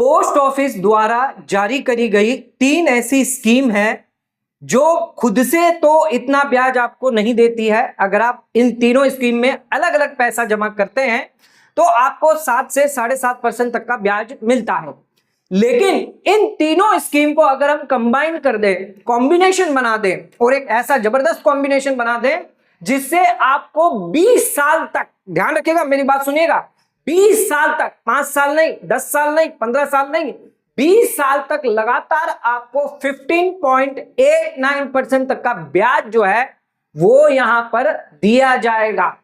Post office द्वारा जारी करी गई 3 ऐसी स्कीम है जो खुद से तो इतना ब्याज आपको नहीं देती है। अगर आप इन तीनों स्कीम में अलग अलग पैसा जमा करते हैं तो आपको 7 से 7.5% तक का ब्याज मिलता है। लेकिन इन तीनों स्कीम को अगर हम कंबाइन कर दें, कॉम्बिनेशन बना दें और एक ऐसा जबरदस्त कॉम्बिनेशन बना दें जिससे आपको 20 साल तक, ध्यान रखिएगा मेरी बात सुनिएगा, 20 साल तक, 5 साल नहीं, 10 साल नहीं, 15 साल नहीं, 20 साल तक लगातार आपको 15.89% तक का ब्याज जो है वो यहां पर दिया जाएगा।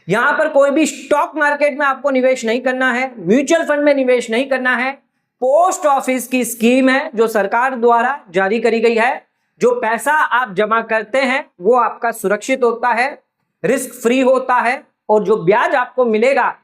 यहां पर कोई भी स्टॉक मार्केट में आपको निवेश नहीं करना है, म्यूचुअल फंड में निवेश नहीं करना है। पोस्ट ऑफिस की स्कीम है जो सरकार द्वारा जारी करी गई है। जो पैसा आप जमा करते हैं वो आपका सुरक्षित होता है, रिस्क फ्री होता है और जो ब्याज आपको मिलेगा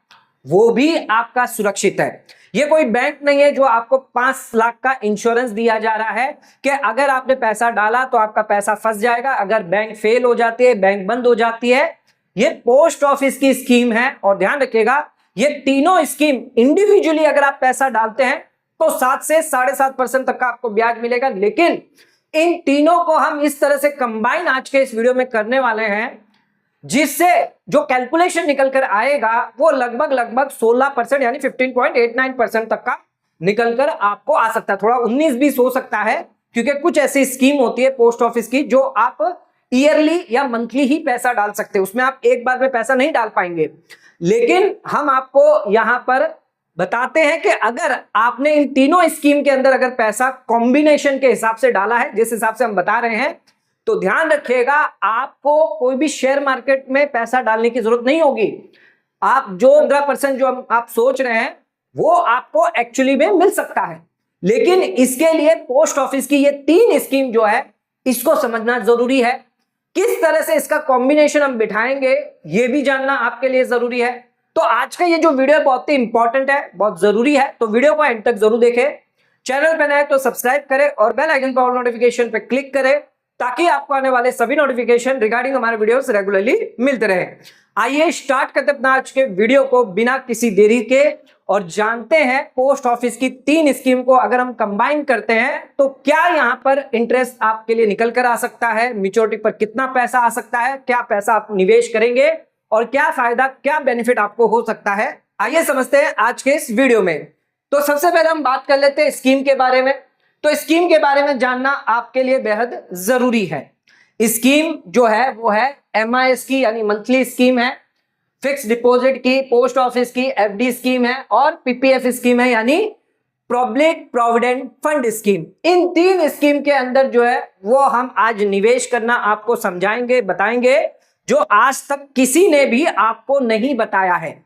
वो भी आपका सुरक्षित है। ये कोई बैंक नहीं है जो आपको 5 लाख का इंश्योरेंस दिया जा रहा है कि अगर आपने पैसा डाला तो आपका पैसा फंस जाएगा, अगर बैंक फेल हो जाती है, बैंक बंद हो जाती है। ये पोस्ट ऑफिस की स्कीम है और ध्यान रखिएगा ये तीनों स्कीम इंडिविजुअली अगर आप पैसा डालते हैं तो 7 से 7.5% तक का आपको ब्याज मिलेगा। लेकिन इन तीनों को हम इस तरह से कंबाइन आज के इस वीडियो में करने वाले हैं जिससे जो कैलकुलेशन निकल कर आएगा वो लगभग 16% यानी 15.89% तक का निकल कर आपको आ सकता है। थोड़ा 19-20 हो सकता है क्योंकि कुछ ऐसी स्कीम होती है पोस्ट ऑफिस की जो आप ईयरली या मंथली ही पैसा डाल सकते हैं, उसमें आप एक बार में पैसा नहीं डाल पाएंगे। लेकिन हम आपको यहां पर बताते हैं कि अगर आपने इन तीनों स्कीम के अंदर अगर पैसा कॉम्बिनेशन के हिसाब से डाला है, जिस हिसाब से हम बता रहे हैं, तो ध्यान रखिएगा आपको कोई भी शेयर मार्केट में पैसा डालने की जरूरत नहीं होगी। आप जो 15% जो आप सोच रहे हैं वो आपको एक्चुअली में मिल सकता है। लेकिन इसके लिए पोस्ट ऑफिस की ये 3 स्कीम जो है इसको समझना जरूरी है। किस तरह से इसका कॉम्बिनेशन हम बिठाएंगे ये भी जानना आपके लिए जरूरी है। तो आज का ये जो वीडियो बहुत ही इंपॉर्टेंट है, बहुत जरूरी है, तो वीडियो को एंड तक जरूर देखें। चैनल पर नए तो सब्सक्राइब करें और बेल आइकन पर ऑल नोटिफिकेशन पे क्लिक करें ताकि आपको आने वाले सभी नोटिफिकेशन रिगार्डिंग हमारे वीडियोस रेगुलरली मिलते रहे। आइए स्टार्ट करते हैं अपना आज के वीडियो को बिना किसी देरी के और जानते हैं पोस्ट ऑफिस की 3 स्कीम को अगर हम कंबाइन करते हैं तो क्या यहां पर इंटरेस्ट आपके लिए निकल कर आ सकता है, मैच्योरिटी पर कितना पैसा आ सकता है, क्या पैसा आप निवेश करेंगे और क्या फायदा, क्या बेनिफिट आपको हो सकता है। आइए समझते हैं आज के इस वीडियो में। तो सबसे पहले हम बात कर लेते हैं स्कीम के बारे में। तो स्कीम के बारे में जानना आपके लिए बेहद जरूरी है। स्कीम जो है वो है MIS की यानी मंथली स्कीम है, फिक्स डिपॉजिट की पोस्ट ऑफिस की FD स्कीम है और PPF स्कीम है यानी पब्लिक प्रोविडेंट फंड स्कीम। इन 3 स्कीम के अंदर जो है वो हम आज निवेश करना आपको समझाएंगे, बताएंगे, जो आज तक किसी ने भी आपको नहीं बताया है।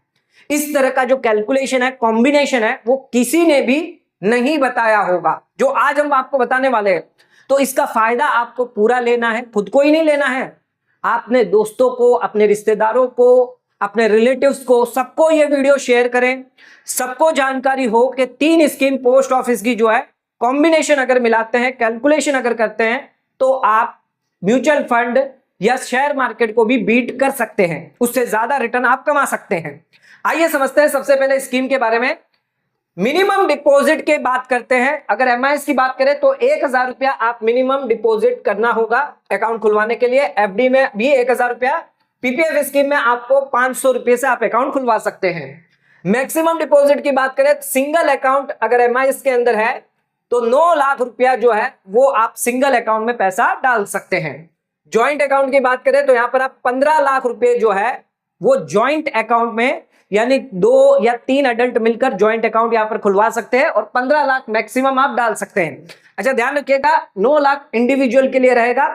इस तरह का जो कैलकुलेशन है, कॉम्बिनेशन है, वो किसी ने भी नहीं बताया होगा जो आज हम आपको बताने वाले हैं। तो इसका फायदा आपको पूरा लेना है, खुद को ही नहीं लेना है, आपने दोस्तों को, अपने रिश्तेदारों को, अपने रिलेटिव्स को, सबको ये वीडियो शेयर करें, सबको जानकारी हो कि 3 स्कीम पोस्ट ऑफिस की जो है कॉम्बिनेशन अगर मिलाते हैं, कैलकुलेशन अगर करते हैं तो आप म्यूचुअल फंड या शेयर मार्केट को भी बीट कर सकते हैं, उससे ज्यादा रिटर्न आप कमा सकते हैं। आइए समझते हैं सबसे पहले स्कीम के बारे में। मिनिमम डिपॉजिट के बात करते हैं। अगर MIS की बात करें तो 1000 रुपया आप मिनिमम डिपॉजिट करना होगा अकाउंट खुलवाने के लिए। FD में भी 1000 रुपया, PPF स्कीम में आपको 500 रुपये से आप अकाउंट खुलवा सकते हैं। मैक्सिमम डिपॉजिट की बात करें, सिंगल अकाउंट अगर MIS के अंदर है तो 9 लाख रुपया जो है वो आप सिंगल अकाउंट में पैसा डाल सकते हैं। ज्वाइंट अकाउंट की बात करें तो यहां पर आप 15 लाख रुपए जो है वो ज्वाइंट अकाउंट में यानी 2 या 3 अडल्ट मिलकर ज्वाइंट अकाउंट यहां पर खुलवा सकते हैं और 15 लाख मैक्सिमम आप डाल सकते हैं। अच्छा ध्यान रखिएगा 9 लाख इंडिविजुअल के लिए रहेगा।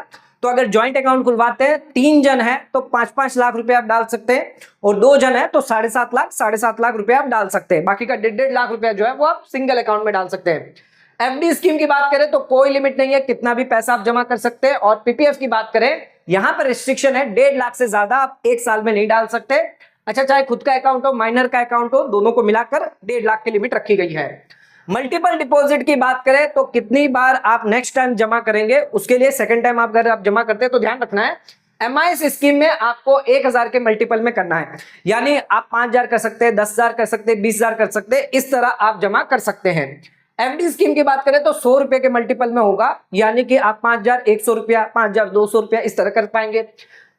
तो अगर ज्वाइंट अकाउंट खुलवाते हैं, 3 जन है तो 5-5 लाख रुपए आप डाल सकते हैं और 2 जन है तो 7.5 लाख रुपए आप डाल सकते हैं। बाकी का 1.5 लाख रुपया जो है वो आप सिंगल अकाउंट में डाल सकते हैं। FD स्कीम की बात करें तो कोई लिमिट नहीं है, कितना भी पैसा आप जमा कर सकते हैं। और PPF की बात करें, यहां पर रिस्ट्रिक्शन है, 1.5 लाख से ज्यादा आप 1 साल में नहीं डाल सकते। अच्छा, चाहे खुद का अकाउंट हो, माइनर का अकाउंट हो, दोनों को मिलाकर 1.5 लाख की लिमिट रखी गई है। मल्टीपल डिपॉजिट की बात करें तो कितनी बार आप नेक्स्ट टाइम जमा करेंगे, उसके लिए सेकंड टाइम अगर आप जमा करते हैं तो ध्यान रखना है MIS स्कीम में आपको 1000 के मल्टीपल में करना है, यानी आप 5000 कर सकते हैं, 10,000 कर सकते हैं, 20,000 कर सकते हैं, इस तरह आप जमा कर सकते हैं। एफडी स्कीम की बात करें तो 100 रुपए के मल्टीपल में होगा, यानी कि आप 5,100 रुपया, 5,200 रुपया इस तरह कर पाएंगे।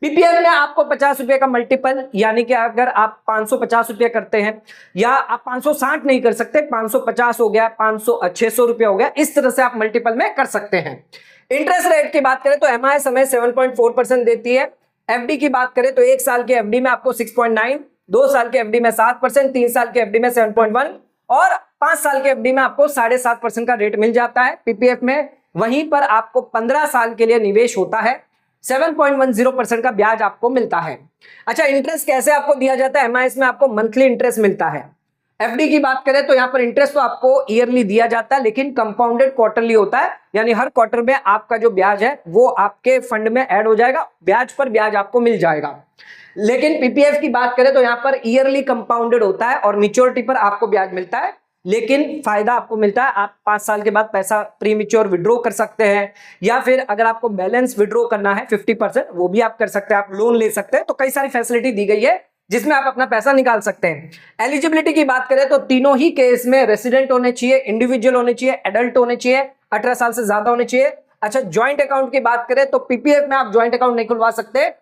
पीपीएफ में आपको 50 रुपए का मल्टीपल, यानी कि अगर आप 550 रुपया करते हैं, या आप 560 नहीं कर सकते, 550 हो गया, 500 600 रुपया हो गया, इस तरह से आप मल्टीपल में कर सकते हैं। इंटरेस्ट रेट की बात करें तो एमआईएस हमें 7.4% देती है। एफडी की बात करें तो 1 साल की एफडी में आपको 6.9, 2 साल की एफडी में 7%, 3 साल की एफडी में 7.1 और 5 साल की एफडी में आपको 7.5% का रेट मिल जाता है पीपीएफ में। वहीं पर आपको 15 साल के लिए निवेश होता है, 7.10% का ब्याज आपको मिलता है। अच्छा, इंटरेस्ट कैसे आपको दिया जाता है? एमआईएस में आपको मंथली इंटरेस्ट मिलता है। एफडी की बात करें तो यहां पर इंटरेस्ट तो आपको ईयरली दिया जाता है, लेकिन कंपाउंडेड क्वार्टरली होता है, यानी हर क्वार्टर में आपका जो ब्याज है वो आपके फंड में ऐड हो जाएगा, ब्याज पर ब्याज आपको मिल जाएगा। लेकिन पीपीएफ की बात करें तो यहां पर ईयरली कंपाउंडेड होता है और मैच्योरिटी पर आपको ब्याज मिलता है, लेकिन फायदा आपको मिलता है, आप 5 साल के बाद पैसा प्रीमेच्योर विड्रॉ कर सकते हैं, या फिर अगर आपको बैलेंस विड्रॉ करना है 50% वो भी आप कर सकते हैं, आप लोन ले सकते हैं। तो कई सारी फैसिलिटी दी गई है जिसमें आप अपना पैसा निकाल सकते हैं। एलिजिबिलिटी की बात करें तो तीनों ही केस में रेसिडेंट होने चाहिए, इंडिविजुअल होने चाहिए, एडल्ट होने चाहिए, 18 साल से ज्यादा होने चाहिए। अच्छा, ज्वाइंट अकाउंट की बात करें तो पीपीएफ में आप ज्वाइंट अकाउंट नहीं खुलवा सकते,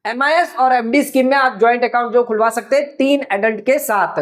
एमआईएस और एफडी स्कीम में आप ज्वाइंट अकाउंट जो खुलवा सकते हैं 3 एडल्ट के साथ।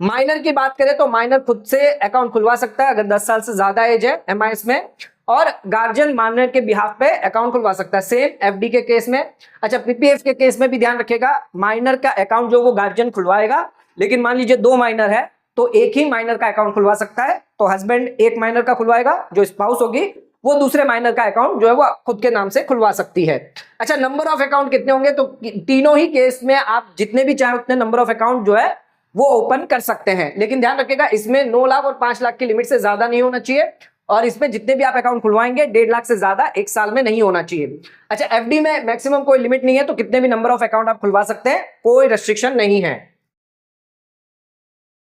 माइनर की बात करें तो माइनर खुद से अकाउंट खुलवा सकता है अगर 10 साल से ज्यादा एज है एमआईएस में, और गार्जियन माइनर के बिहाफ पे अकाउंट खुलवा सकता है, सेम एफडी के केस में। अच्छा, पीपीएफ के केस में भी ध्यान रखिएगा, माइनर का अकाउंट जो वो गार्जियन खुलवाएगा, लेकिन मान लीजिए 2 माइनर है तो एक ही माइनर का अकाउंट खुलवा सकता है। तो हस्बैंड एक माइनर का खुलवाएगा, जो स्पाउस होगी वो दूसरे माइनर का अकाउंट जो है वो खुद के नाम से खुलवा सकती है। अच्छा, नंबर ऑफ अकाउंट कितने होंगे? तो तीनों ही केस में आप जितने भी चाहे उतने नंबर ऑफ अकाउंट जो है वो ओपन कर सकते हैं, लेकिन ध्यान रखिएगा इसमें 9 लाख और 5 लाख की लिमिट से ज्यादा नहीं होना चाहिए, और इसमें जितने भी आप अकाउंट खुलवाएंगे 1.5 लाख से ज्यादा 1 साल में नहीं होना चाहिए। अच्छा, एफडी में मैक्सिमम कोई लिमिट नहीं है, तो कितने भी नंबर ऑफ अकाउंट आप खुलवा सकते हैं, कोई रेस्ट्रिक्शन नहीं है।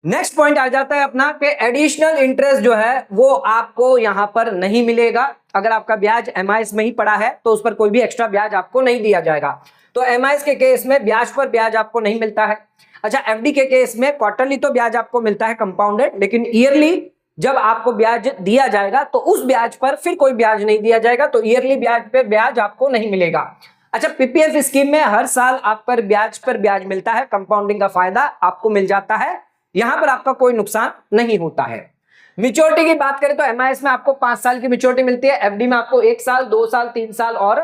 नेक्स्ट पॉइंट आ जाता है अपना कि एडिशनल इंटरेस्ट जो है वो आपको यहां पर नहीं मिलेगा। अगर आपका ब्याज एमआईएस में ही पड़ा है तो उस पर कोई भी एक्स्ट्रा ब्याज आपको नहीं दिया जाएगा। तो एमआईएस के केस में ब्याज पर ब्याज आपको नहीं मिलता है। अच्छा, एफडी के केस में क्वार्टरली तो ब्याज आपको मिलता है कंपाउंडेड, लेकिन ईयरली जब आपको ब्याज दिया जाएगा तो उस ब्याज पर फिर कोई ब्याज नहीं दिया जाएगा, तो ईयरली ब्याज पे ब्याज आपको नहीं मिलेगा। अच्छा, पीपीएफ स्कीम में हर साल आप पर ब्याज मिलता है, कंपाउंडिंग का फायदा आपको मिल जाता है, यहां पर आपका कोई नुकसान नहीं होता है। मैच्योरिटी की बात करें तो एमआईएस में आपको 5 साल की मैच्योरिटी मिलती है, एफडी में आपको 1 साल, 2 साल, 3 साल और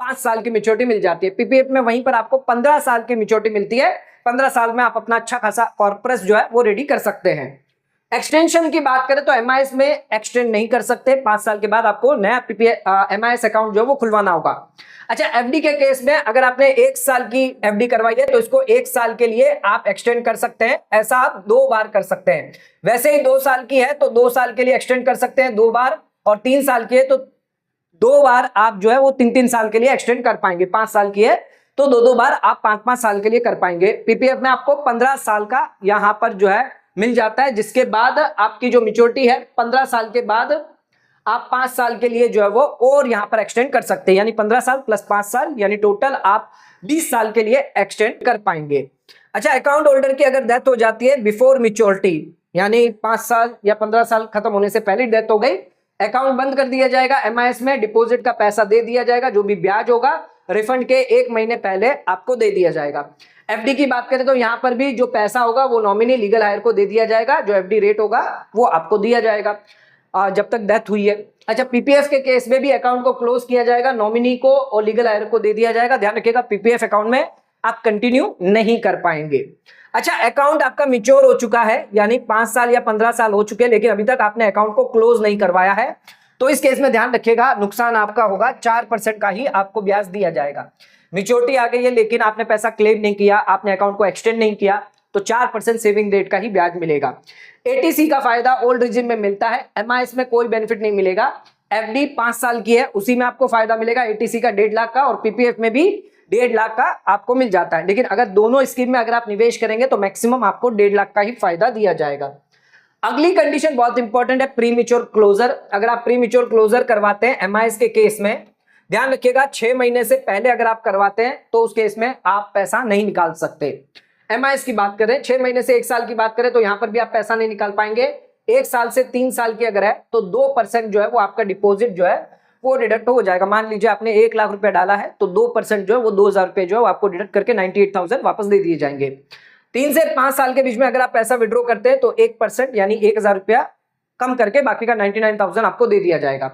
5 साल की मैच्योरिटी मिल जाती है। पीपीएफ में वहीं पर आपको 15 साल की मैच्योरिटी मिलती है, 15 साल में आप अपना अच्छा खासा कॉर्पस जो है वो रेडी कर सकते हैं। एक्सटेंशन की बात करें तो एमआईएस में एक्सटेंड नहीं कर सकते, 5 साल के बाद आपको नया एमआईएस अकाउंट जो है वो खुलवाना होगा। अच्छा, एफडी के केस में अगर आपने 1 साल की एफडी करवाई है तो इसको 1 साल के लिए आप एक्सटेंड कर सकते हैं, ऐसा आप 2 बार कर सकते हैं। वैसे ही 2 साल की है तो 2 साल के लिए एक्सटेंड कर सकते हैं 2 बार, और 3 साल की है तो 2 बार आप जो है वो 3-3 साल के लिए एक्सटेंड कर पाएंगे। 5 साल की है तो 2-2 बार आप 5-5 साल के लिए कर पाएंगे। पीपीएफ में आपको 15 साल का यहां पर जो है मिल जाता है, जिसके बाद आपकी जो मैच्योरिटी है 15 साल के बाद आप 5 साल के लिए जो है वो और यहां पर एक्सटेंड कर सकते हैं, यानी 15 साल प्लस 5 साल यानी टोटल आप 20 साल के लिए एक्सटेंड कर पाएंगे। अच्छा, अकाउंट होल्डर की अगर डेथ हो जाती है बिफोर मैच्योरिटी, यानी 5 साल या 15 साल खत्म होने से पहले डेथ हो गई, अकाउंट बंद कर दिया जाएगा। एमआईएस में डिपॉजिट का पैसा दे दिया जाएगा, जो भी ब्याज होगा रिफंड के 1 महीने पहले आपको दे दिया जाएगा। एफडी की बात करें तो यहां पर भी जो पैसा होगा वो नॉमिनी लीगल हायर को दे दिया जाएगा, जो एफडी रेट होगा वो आपको दिया जाएगा जब तक डेथ हुई है। अच्छा, पीपीएफ के केस में भी अकाउंट को क्लोज किया जाएगा, नॉमिनी को और लीगल हायर को दे दिया जाएगा। ध्यान रखिएगा, पीपीएफ अकाउंट में आप कंटिन्यू नहीं कर पाएंगे। अच्छा, अकाउंट आपका मैच्योर हो चुका है, यानी 5 साल या 15 साल हो चुके हैं, लेकिन अभी तक आपने अकाउंट को क्लोज नहीं करवाया है, तो इस केस में ध्यान रखिएगा नुकसान आपका होगा, 4% का ही आपको ब्याज दिया जाएगा। मैच्योरिटी आ गई है लेकिन आपने पैसा क्लेम नहीं किया, आपने अकाउंट को एक्सटेंड नहीं किया, तो 4% सेविंग रेट का ही ब्याज मिलेगा। एटीसी का फायदा ओल्ड रिजिम में मिलता है, एमआईएस में कोई बेनिफिट नहीं मिलेगा। एफडी 5 साल की है, उसी में आपको फायदा मिलेगा एटीसी का 1.5 लाख का, और पीपीएफ में भी 1.5 लाख का आपको मिल जाता है। लेकिन अगर दोनों स्कीम में अगर आप निवेश करेंगे तो मैक्सिमम आपको 1.5 लाख का ही फायदा दिया जाएगा। अगली कंडीशन बहुत इंपॉर्टेंट है, प्री मैच्योर क्लोजर। अगर आप प्री मैच्योर क्लोजर करवाते हैं एमआईएस के केस में, ध्यान रखिएगा 6 महीने से पहले अगर आप करवाते हैं तो उस केस में आप पैसा नहीं निकाल सकते। एमआईएस की बात करें, 6 महीने से 1 साल की बात करें तो यहां पर भी आप पैसा नहीं निकाल पाएंगे। 1 साल से 3 साल की अगर है तो 2% जो है वो आपका डिपॉजिट जो है वो डिडक्ट हो जाएगा। मान लीजिए आपने 1 लाख रुपया डाला है तो 2% जो है वो 2,000 रुपए जो है आपको डिडक्ट करके 98,000 वापस दे दिए जाएंगे। 3 से 5 साल के बीच में अगर आप पैसा विड्रॉ करते हैं तो 1% यानी 1,000 रुपया कम करके बाकी का 99,000 आपको दे दिया जाएगा।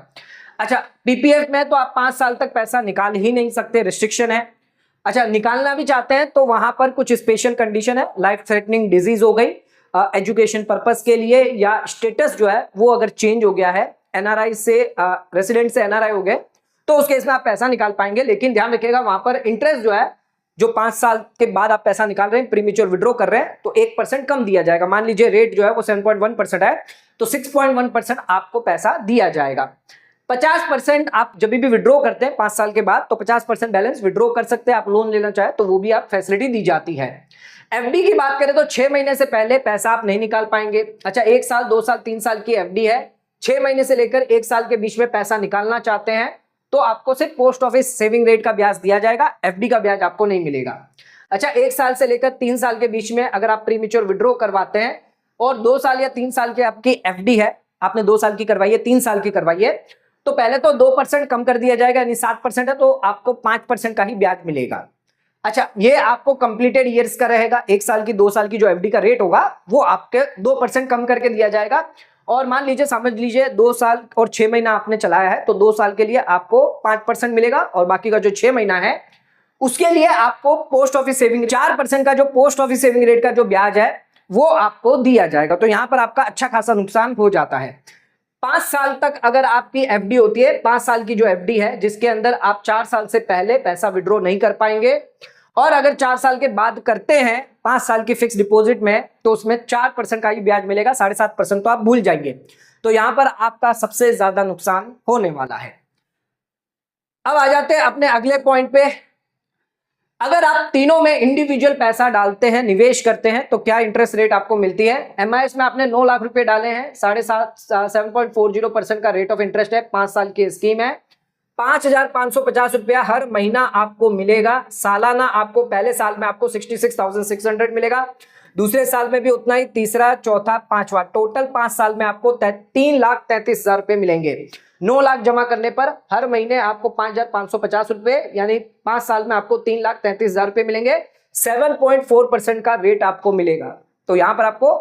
अच्छा, पीपीएफ में तो आप 5 साल तक पैसा निकाल ही नहीं सकते, रिस्ट्रिक्शन है। अच्छा, निकालना भी चाहते हैं तो वहां पर कुछ स्पेशल कंडीशन है, लाइफ थ्रेटनिंग डिजीज हो गई, एजुकेशन पर्पस के लिए, या स्टेटस जो है वो अगर चेंज हो गया है, एनआरआई से रेसिडेंट से एनआरआई हो गए, तो उस केस में आप पैसा निकाल पाएंगे। लेकिन ध्यान रखिएगा वहां पर इंटरेस्ट जो है, जो 5 साल के बाद आप पैसा निकाल रहे हैं, प्रीमेच्योर विड्रॉ कर रहे हैं, तो 1% कम दिया जाएगा। मान लीजिए रेट जो है वो 7.1% है तो 6.1% आपको पैसा दिया जाएगा। 50% आप जब भी विड्रॉ करते हैं 5 साल के बाद तो 50% बैलेंस विड्रॉ कर सकते हैं। आप लोन लेना चाहे तो वो भी आप फैसिलिटी दी जाती है। एफडी की बात करें तो 6 महीने से पहले पैसा आप नहीं निकाल पाएंगे। अच्छा, 1 साल 2 साल 3 साल की एफडी है, 6 महीने से लेकर 1 साल के बीच में पैसा निकालना चाहते हैं तो आपको सिर्फ पोस्ट ऑफिस सेविंग रेट का ब्याज दिया जाएगा, एफडी का ब्याज आपको नहीं मिलेगा। अच्छा, 1 साल से लेकर 3 साल के बीच में अगर आप प्रीमेच्योर विड्रॉ करवाते हैं और 2 साल या 3 साल की आपकी एफडी है, आपने 2 साल की करवाई है, 3 साल की करवाई है, तो पहले तो 2% कम कर दिया जाएगा, यानी 7% है तो आपको 5% का ही ब्याज मिलेगा। अच्छा, ये आपको कंप्लीटेड ईयर्स का रहेगा। 1 साल की 2 साल की जो एफडी का रेट होगा वो आपके 2% कम करके दिया जाएगा। और मान लीजिए, समझ लीजिए 2 साल और 6 महीना आपने चलाया है तो 2 साल के लिए आपको 5% मिलेगा और बाकी का जो 6 महीना है उसके लिए आपको पोस्ट ऑफिस सेविंग 4% का जो पोस्ट ऑफिस सेविंग रेट का जो ब्याज है वो आपको दिया जाएगा। तो यहां पर आपका अच्छा खासा नुकसान हो जाता है। 5 साल तक अगर आपकी एफडी होती है, 5 साल की जो एफडी है जिसके अंदर आप 4 साल से पहले पैसा विड्रॉ नहीं कर पाएंगे, और अगर 4 साल के बाद करते हैं 5 साल की फिक्स डिपॉजिट में तो उसमें 4% का ही ब्याज मिलेगा, 7.5% तो आप भूल जाएंगे। तो यहां पर आपका सबसे ज्यादा नुकसान होने वाला है। अब आ जाते हैं अपने अगले पॉइंट पे। अगर आप तीनों में इंडिविजुअल पैसा डालते हैं, निवेश करते हैं, तो क्या इंटरेस्ट रेट आपको मिलती है। एमआईएस में आपने 9 लाख रुपए डाले हैं, 7.40% का रेट ऑफ इंटरेस्ट है, 5 साल की स्कीम है। 5,550 रुपया हर महीना आपको मिलेगा। सालाना आपको पहले साल में आपको 66,600 मिलेगा, दूसरे साल में भी उतना ही, तीसरा, चौथा, पांचवा, टोटल 5 साल में आपको 3,33,000 रुपए मिलेंगे। 9 लाख जमा करने पर हर महीने आपको 5,550 रुपए, यानी 5 साल में आपको 3,33,000 रुपए मिलेंगे। 7.4% का रेट आपको मिलेगा। तो यहां पर आपको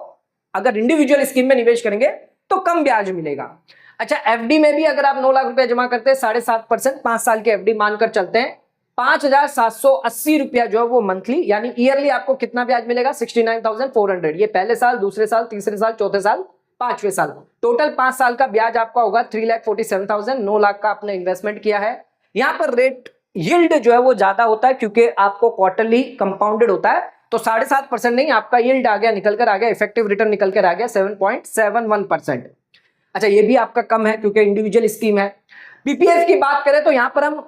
अगर इंडिविजुअल स्कीम में निवेश करेंगे तो कम ब्याज मिलेगा। अच्छा, एफडी में भी अगर आप 9 लाख रुपया जमा करते हैं 7.5%, 5 साल की एफडी मानकर चलते हैं, 5,780 रुपया जो है वो मंथली, यानी ईयरली आपको कितना ब्याज मिलेगा, 69,400। ये पहले साल, दूसरे साल, तीसरे साल, चौथे साल, 5वें साल, टोटल 5 साल का ब्याज आपका होगा 3,47,000। 9 लाख का आपने इन्वेस्टमेंट किया है। यहां पर रेट यील्ड जो है वो ज्यादा होता है क्योंकि आपको क्वार्टरली कंपाउंडेड होता है, तो 7.5% नहीं, आपका यील्ड आ गया, निकल कर आ गया, इफेक्टिव रिटर्न निकल कर आ गया 7.71%। अच्छा, ये भी आपका कम है क्योंकि इंडिविजुअल स्कीम है। पीपीएफ की बात करें तो यहां पर हम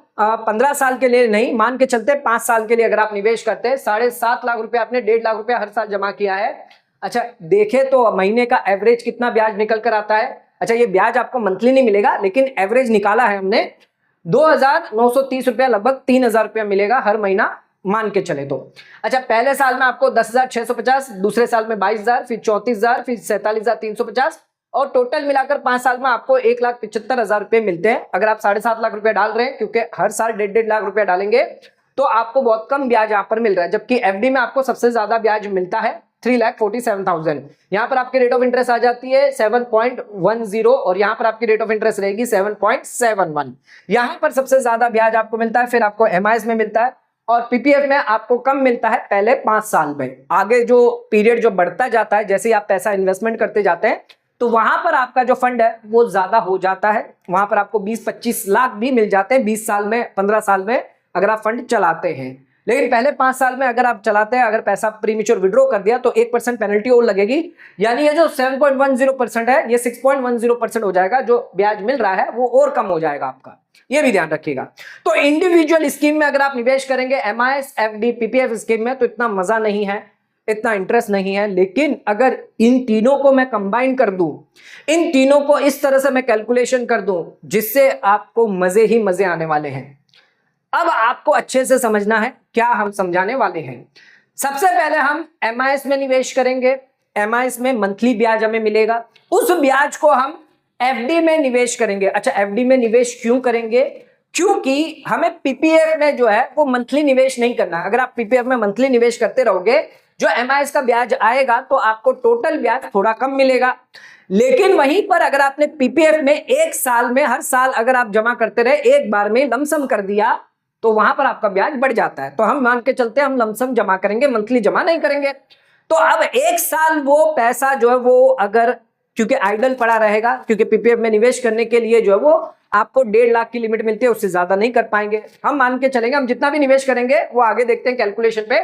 15 साल के लिए नहीं, मान के चलते 5 साल के लिए अगर आप निवेश करते हैं, 7.5 लाख रुपए आपने 1.5 लाख रुपया हर साल जमा किया है। अच्छा, देखे तो महीने का एवरेज कितना ब्याज निकल कर आता है। अच्छा, ये ब्याज आपको मंथली नहीं मिलेगा लेकिन एवरेज निकाला है हमने, 2,930 रुपया, लगभग 3,000 रुपया मिलेगा हर महीना मान के चले तो। अच्छा, पहले साल में आपको 10,650, दूसरे साल में 22,000, फिर 34,000, फिर 47,350, और टोटल मिलाकर 5 साल में आपको 1,75,000 रुपए मिलते हैं। अगर आप 7.5 लाख रुपए डाल रहे हैं, क्योंकि हर साल 1.5 लाख रुपया डालेंगे तो आपको बहुत कम ब्याज यहाँ पर मिल रहा है, जबकि एफडी में आपको सबसे ज्यादा ब्याज मिलता है 3,47,000। यहाँ पर आपकी रेट ऑफ इंटरेस्ट आ जाती है 7.10 और यहाँ पर आपकी रेट ऑफ इंटरेस्ट रहेगी 7.71। यहाँ पर सबसे ज्यादा ब्याज आपको मिलता है, फिर आपको एमआईएस में मिलता है, और पीपीएफ में आपको कम मिलता है पहले 5 साल में। आगे जो पीरियड जो बढ़ता जाता है, जैसे ही आप पैसा इन्वेस्टमेंट करते जाते हैं तो वहां पर आपका जो फंड है वो ज्यादा हो जाता है। वहां पर आपको 20-25 लाख भी मिल जाते हैं 20 साल में, 15 साल में अगर आप फंड चलाते हैं। लेकिन पहले 5 साल में अगर आप चलाते हैं, अगर पैसा प्रीमेच्योर विड्रॉ कर दिया तो 1% पेनल्टी और लगेगी, यानी ये जो 7.10% है ये 6.10% हो जाएगा। जो ब्याज मिल रहा है वो और कम हो जाएगा आपका, ये भी ध्यान रखिएगा। तो इंडिविजुअल स्कीम में अगर आप निवेश करेंगे, एमआईएस, एफडी, पीपीएफ स्कीम में, तो इतना मजा नहीं है, इतना इंटरेस्ट नहीं है। लेकिन अगर इन तीनों को मैं कंबाइन कर दूं, इन तीनों को इस तरह से मैं कैलकुलेशन कर दूं जिससे आपको मजे ही मजे आने वाले हैं। अब आपको अच्छे से समझना है क्या हम समझाने वाले हैं। सबसे पहले हम एमआईएस में निवेश करेंगे, एमआईएस में मंथली ब्याज हमें मिलेगा, उस ब्याज को हम एफडी में निवेश करेंगे। अच्छा, एफडी में निवेश क्यों करेंगे? क्योंकि हमें पीपीएफ में जो है वो मंथली निवेश नहीं करना। अगर आप पीपीएफ में मंथली निवेश करते रहोगे, जो एमआईएस का ब्याज आएगा तो आपको टोटल ब्याज थोड़ा कम मिलेगा। लेकिन वहीं पर अगर आपने पीपीएफ में एक साल में हर साल अगर आप जमा करते रहे, एक बार में लमसम कर दिया, तो वहां पर आपका ब्याज बढ़ जाता है। तो हम मान के चलते हैं हम लमसम जमा करेंगे, मंथली जमा नहीं करेंगे। तो अब एक साल वो पैसा जो है वो अगर क्योंकि आइडल पड़ा रहेगा, क्योंकि पीपीएफ में निवेश करने के लिए जो है वो आपको 1.5 लाख की लिमिट मिलती है, उससे ज्यादा नहीं कर पाएंगे। हम मान के चलेंगे हम जितना भी निवेश करेंगे वो आगे देखते हैं कैलकुलेशन पे।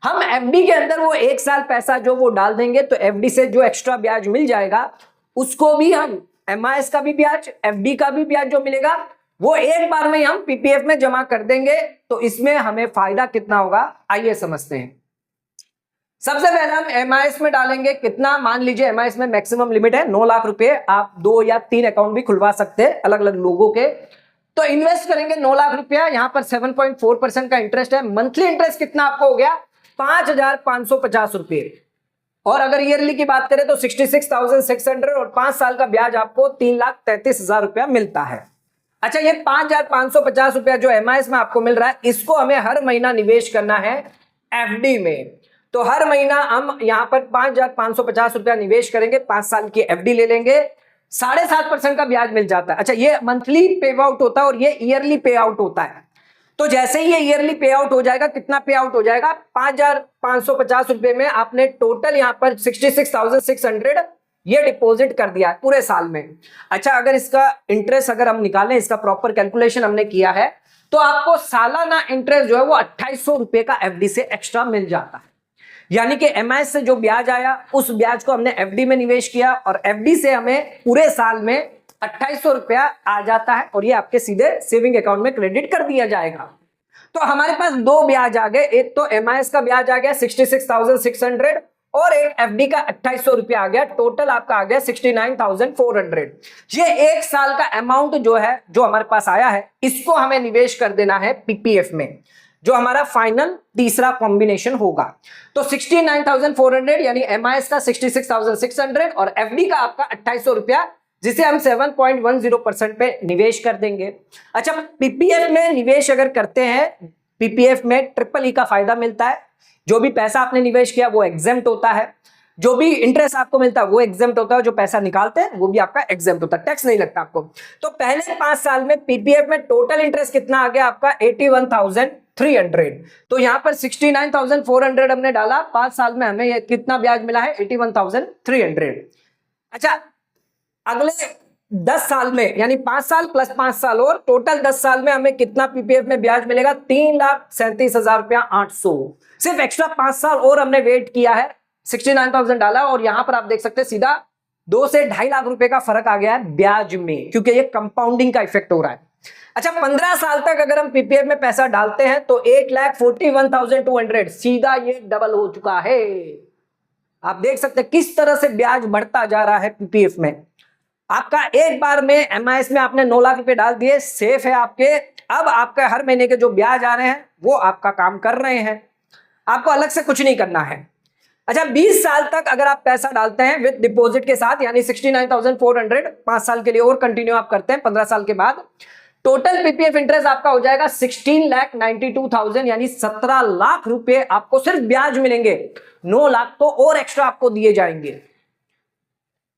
हम एफडी के अंदर वो एक साल पैसा जो वो डाल देंगे, तो एफडी से जो एक्स्ट्रा ब्याज मिल जाएगा उसको भी हम एमआईएस का भी ब्याज, एफडी का भी ब्याज जो मिलेगा वो एक बार में हम पीपीएफ में जमा कर देंगे। तो इसमें हमें फायदा कितना होगा, आइए समझते हैं। सबसे पहले हम एमआईएस में डालेंगे कितना, मान लीजिए एमआईएस में मैक्सिमम लिमिट है 9 लाख रुपए, आप 2 या 3 अकाउंट भी खुलवा सकते हैं अलग अलग लोगों के। तो इन्वेस्ट करेंगे 9 लाख रुपया, यहां पर 7.4% का इंटरेस्ट है। मंथली इंटरेस्ट कितना आपको हो गया, 5,550 रुपए। और अगर ईयरली की बात करें तो 66,600 और 5 साल का ब्याज आपको 3,33,000 रुपया मिलता है। अच्छा, ये 5,550 रुपया जो एमआईएस में आपको मिल रहा है, इसको हमें हर महीना निवेश करना है एफडी में। तो हर महीना हम यहां पर 5,550 रुपया निवेश करेंगे, 5 साल की एफडी ले लेंगे, 7.5% का ब्याज मिल जाता है। अच्छा, ये मंथली पे आउट होता है और ये ईयरली पे आउट होता है। तो जैसे ही ये ईयरली पे आउट हो जाएगा, कितना पे आउट हो जाएगा, 5,550 रुपए में आपने टोटल यहां पर 66,600 ये डिपॉजिट कर दिया है पूरे साल में। अच्छा, अगर इसका इंटरेस्ट अगर हम निकालें, इसका प्रॉपर कैलकुलेशन हमने किया है, तो आपको सालाना इंटरेस्ट जो है वो 2,800 रुपए का एफडी से एक्स्ट्रा मिल जाता है। यानी कि एमआईएस से जो ब्याज आया उस ब्याज को हमने एफडी में निवेश किया और एफडी से हमें पूरे साल में 2,800 रुपया आ जाता है और ये आपके सीधे सेविंग अकाउंट में क्रेडिट कर दिया जाएगा। तो हमारे पास 2 ब्याज आ गए, एक तो एमआईएस का ब्याज आ गया 66,600 और एक एफडी का 2,800 रुपया आ गया। टोटल आपका आ गया 69,400। ये एक साल का अमाउंट जो है जो हमारे पास आया है, इसको हमें निवेश कर देना है पीपीएफ में, जो हमारा फाइनल तीसरा कॉम्बिनेशन होगा। तो 69,400 यानी एमआईएस का 66,600 और एफडी का आपका 2,800 रुपया, जिसे हम 7.10% पे निवेश कर देंगे। अच्छा, पीपीएफ में निवेश अगर करते हैं, पीपीएफ में ट्रिपल ई का फायदा मिलता है। जो भी पैसा आपने निवेश किया वो एग्जेम्प्ट होता है, जो भी इंटरेस्ट आपको मिलता है वो एग्जेम्प्ट होता है, जो पैसा निकालते हैं वो भी आपका एग्जेम्प्ट होता है, टैक्स नहीं लगता आपको। तो पहले 5 साल में पीपीएफ में टोटल इंटरेस्ट कितना आ गया आपका, 81,300। तो यहां पर 69,400 हमने डाला, 5 साल में हमें कितना ब्याज मिला है, 81,300। अच्छा, अगले 10 साल में यानी 5 साल प्लस 5 साल और टोटल 10 साल में हमें कितना पीपीएफ में ब्याज मिलेगा, 3,37,000 रुपया 800। सिर्फ एक्स्ट्रा 5 साल और हमने वेट किया है, 69,000 डाला और यहां पर आप देख सकते हैं सीधा 2 से 2.5 लाख रुपए का फर्क आ गया है ब्याज में, क्योंकि ये कंपाउंडिंग का इफेक्ट हो रहा है। अच्छा, 15 साल तक अगर हम पीपीएफ में पैसा डालते हैं तो 1,41,200 सीधा ये डबल हो चुका है। आप देख सकते हैं किस तरह से ब्याज बढ़ता जा रहा है पीपीएफ में। आपका एक बार में एमआईएस में आपने 9 लाख रुपए डाल दिए, सेफ है आपके। अब आपका हर महीने के जो ब्याज आ रहे हैं वो आपका काम कर रहे हैं, आपको अलग से कुछ नहीं करना है। अच्छा, 20 साल तक अगर आप पैसा डालते हैं विद डिपॉजिट के साथ, यानी 69,400 5 साल के लिए और कंटिन्यू आप करते हैं, 15 साल के बाद टोटल पीपीएफ इंटरेस्ट आपका हो जाएगा 16,92,000 यानी 17 लाख रुपए आपको सिर्फ ब्याज मिलेंगे। 9 लाख तो और एक्स्ट्रा आपको दिए जाएंगे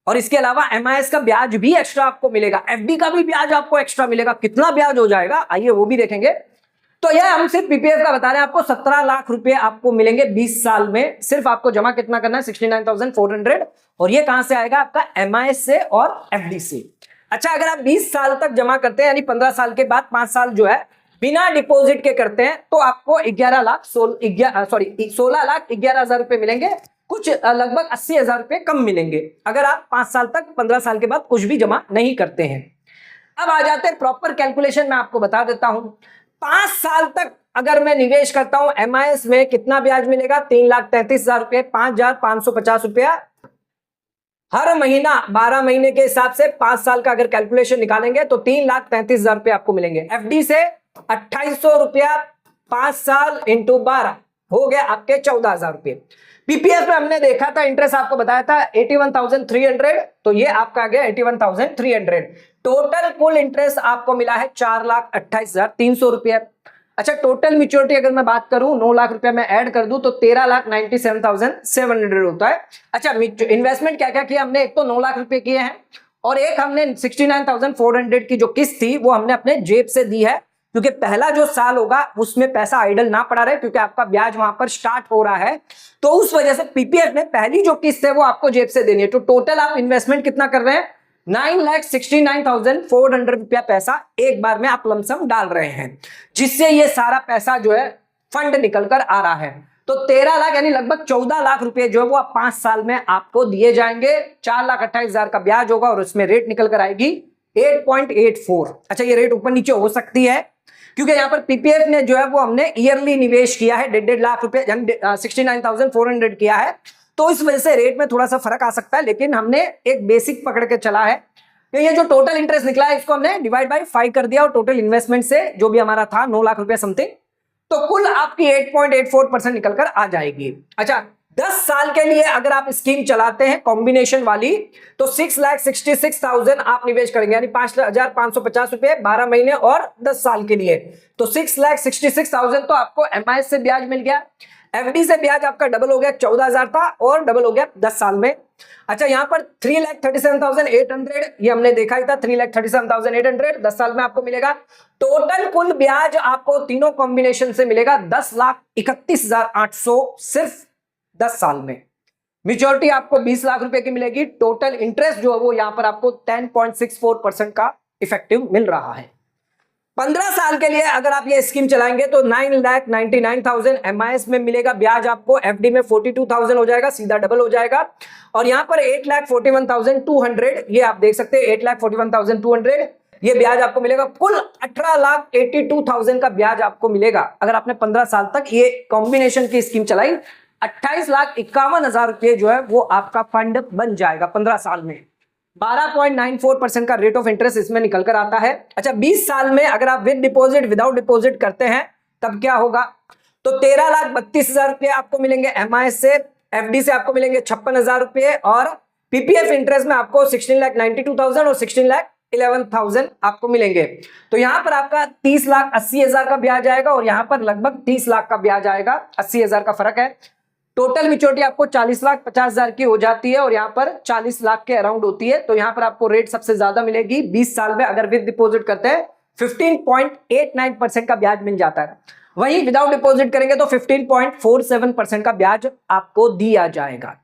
और इसके अलावा एमआईएस का ब्याज भी एक्स्ट्रा आपको मिलेगा, एफडी का भी ब्याज आपको एक्स्ट्रा मिलेगा। कितना ब्याज हो जाएगा आइए वो भी देखेंगे। तो यह हम सिर्फ पीपीएफ का बता रहे हैं, आपको 17 लाख रुपए आपको मिलेंगे 20 साल में। सिर्फ आपको जमा कितना करना है, 69,400 और ये कहां से आएगा आपका, एमआईएस से और एफडी से। अच्छा, अगर आप 20 साल तक जमा करते हैं यानी 15 साल के बाद 5 साल जो है बिना डिपॉजिट के करते हैं तो आपको 16 लाख 11,000 रुपए मिलेंगे, कुछ लगभग 80,000 रुपए कम मिलेंगे अगर आप 5 साल तक 15 साल के बाद कुछ भी जमा नहीं करते हैं। अब आ जाते हैं प्रॉपर कैलकुलेशन, मैं आपको बता देता हूं। 5 साल तक अगर मैं निवेश करता हूं एमआईएस में, कितना ब्याज मिलेगा, 3,33,000 रुपए, 5,550 रुपया हर महीना। 12 महीने के हिसाब से 5 साल का अगर कैलकुलेशन निकालेंगे तो 3,33,000 रुपए आपको मिलेंगे। एफडी से 2,800 रुपया 5 साल इंटू 12 हो गया आपके 14,000 रुपए। पीपीएफ में हमने देखा था, इंटरेस्ट आपको बताया था 81,300, तो ये आपका आ गया 81,300। टोटल कुल इंटरेस्ट आपको मिला है 4,28,300 रुपया। अच्छा, टोटल मैच्योरिटी अगर मैं बात करूं 9 लाख रुपया मैं ऐड कर दूं तो 13,97,700 होता है। अच्छा, इन्वेस्टमेंट क्या क्या किया हमने, एक तो 9 लाख रुपए किए हैं और एक हमने 69,400 की जो किस्त थी वो हमने अपने जेब से दी है, क्योंकि पहला जो साल होगा उसमें पैसा आइडल ना पड़ा रहे, क्योंकि आपका ब्याज वहां पर स्टार्ट हो रहा है, तो उस वजह से पीपीएफ में पहली जो किस्त है वो आपको जेब से देनी है। तो टोटल आप इन्वेस्टमेंट कितना कर रहे हैं, 9,69,400 रुपया पैसा एक बार में आप लमसम डाल रहे हैं, जिससे ये सारा पैसा जो है फंड निकल कर आ रहा है। तो 13 लाख यानी लगभग 14 लाख रुपए जो है वो 5 साल में आपको दिए जाएंगे। 4,28,000 का ब्याज होगा और उसमें रेट निकल कर आएगी 8.84। अच्छा, ये रेट ऊपर नीचे हो सकती है क्योंकि यहाँ पर पीपीएफ ने जो है वो हमने ईयरली निवेश किया है, 1.5 लाख रुपए यानी 69,400 किया है, तो इस वजह से रेट में थोड़ा सा फर्क आ सकता है, लेकिन हमने एक बेसिक पकड़ के चला है। तो ये जो टोटल इंटरेस्ट निकला है इसको हमने डिवाइड बाय 5 कर दिया और टोटल इन्वेस्टमेंट से जो भी हमारा था 9 लाख रुपया समथिंग, तो कुल आपकी 8.84% निकल कर आ जाएगी। अच्छा, 10 साल के लिए अगर आप स्कीम चलाते हैं कॉम्बिनेशन वाली तो 6,66,000 आप निवेश करेंगे, यानी 5,550 रुपए 12 महीने और 10 साल के लिए, तो 6,66,000 तो आपको एमआईएस से ब्याज मिल गया। एफडी से ब्याज आपका डबल हो गया, 14,000 था और डबल हो गया 10 साल में। अच्छा, यहां पर 3,37,800 ये हमने देखा ही था, 3,37,800 10 साल में आपको मिलेगा। टोटल कुल ब्याज आपको तीनों कॉम्बिनेशन से मिलेगा 10,31,800 सिर्फ 10 साल में। मैच्योरिटी आपको 20 लाख रुपए की मिलेगी। टोटल इंटरेस्ट जो है वो यहां पर आपको 10.64% का इफेक्टिव मिल रहा है। 15 साल के लिए अगर आप ये स्कीम चलाएंगे तो 9,99,000 एमआईएस में मिलेगा ब्याज आपको, एफडी में 42,000 हो जाएगा, सीधा डबल हो जाएगा। और यहां पर 8,41,200 ये आप देख सकते हैं, 8,41,200 ये ब्याज आपको मिलेगा। कुल 18,82,000 का ब्याज आपको मिलेगा अगर आपने 15 साल तक ये कॉम्बिनेशन की स्कीम चलाई। 28,51,000 रुपये जो है वो आपका फंड बन जाएगा 15 साल में। 12.94% का रेट ऑफ इंटरेस्ट इसमें निकल कर आता है। अच्छा, 20 साल में अगर आप विद डिपॉजिट विदाउट डिपॉजिट करते हैं तब क्या होगा, तो 13,32,000 रुपये आपको मिलेंगे एमआईएस से, एफडी से आपको मिलेंगे 56,000 रुपये और पीपीएफ इंटरेस्ट में आपको 16,92,000 और 16,11,000 आपको मिलेंगे। तो यहां पर आपका 30,80,000 का ब्याज आएगा और यहां पर लगभग 30 लाख का ब्याज आएगा, 80,000 का फर्क है। टोटल मैच्योरिटी आपको 40,50,000 की हो जाती है और यहाँ पर 40 लाख के अराउंड होती है। तो यहाँ पर आपको रेट सबसे ज्यादा मिलेगी 20 साल में अगर विद डिपॉजिट करते हैं 15.89% का ब्याज मिल जाता है। वहीं विदाउट डिपॉजिट करेंगे तो 15.47% का ब्याज आपको दिया जाएगा।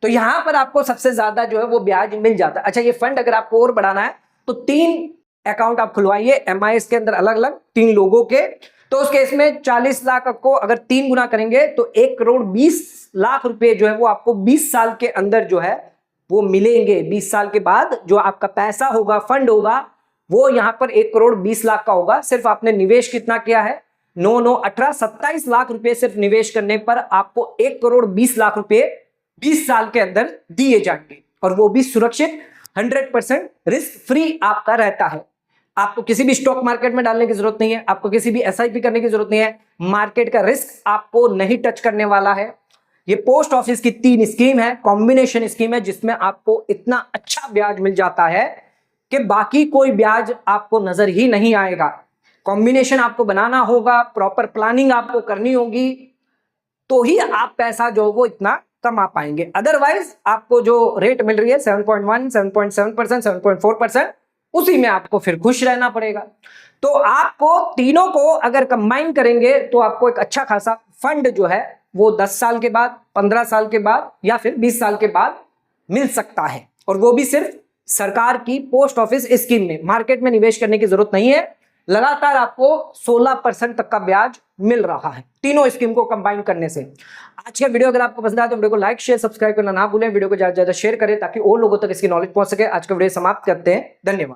तो यहां पर आपको सबसे ज्यादा जो है वो ब्याज मिल जाता है। अच्छा, ये फंड अगर आपको और बढ़ाना है तो 3 अकाउंट आप खुलवाइए एमआईएस के अंदर अलग अलग 3 लोगों के, तो उस केस में 40 लाख को अगर 3 गुना करेंगे तो 1,20,00,000 रुपए जो है वो आपको 20 साल के अंदर जो है वो मिलेंगे। 20 साल के बाद जो आपका पैसा होगा, फंड होगा, वो यहां पर 1,20,00,000 का होगा। सिर्फ आपने निवेश कितना किया है, 9, 9, 18, 27 लाख रुपए सिर्फ निवेश करने पर आपको 1,20,00,000 रुपए 20 साल के अंदर दिए जाएंगे और वो भी सुरक्षित 100% रिस्क फ्री आपका रहता है। आपको किसी भी स्टॉक मार्केट में डालने की जरूरत नहीं है, आपको किसी भी एसआईपी करने की जरूरत नहीं है, मार्केट का रिस्क आपको नहीं टच करने वाला है। ये पोस्ट ऑफिस की 3 स्कीम है, कॉम्बिनेशन स्कीम है, जिसमें आपको इतना अच्छा ब्याज मिल जाता है कि बाकी कोई ब्याज आपको नजर ही नहीं आएगा। कॉम्बिनेशन आपको बनाना होगा, प्रॉपर प्लानिंग आपको करनी होगी, तो ही आप पैसा जो वो इतना कमा पाएंगे। अदरवाइज आपको जो रेट मिल रही है 7.1, 7.7%, 7.4%, उसी में आपको फिर खुश रहना पड़ेगा। तो आपको तीनों को अगर कंबाइन करेंगे तो आपको एक अच्छा खासा फंड जो है वो 10 साल के बाद, 15 साल के बाद या फिर 20 साल के बाद मिल सकता है, और वो भी सिर्फ सरकार की पोस्ट ऑफिस स्कीम में। मार्केट में निवेश करने की जरूरत नहीं है, लगातार आपको 16% तक का ब्याज मिल रहा है तीनों स्कीम को कंबाइन करने से। आज का वीडियो अगर आपको पसंद आया तो वीडियो को लाइक शेयर सब्सक्राइब करना ना भूलें, वीडियो को ज्यादा से ज्यादा शेयर करें ताकि और लोगों तक इसकी नॉलेज पहुंच सके। आज का वीडियो समाप्त करते हैं, धन्यवाद।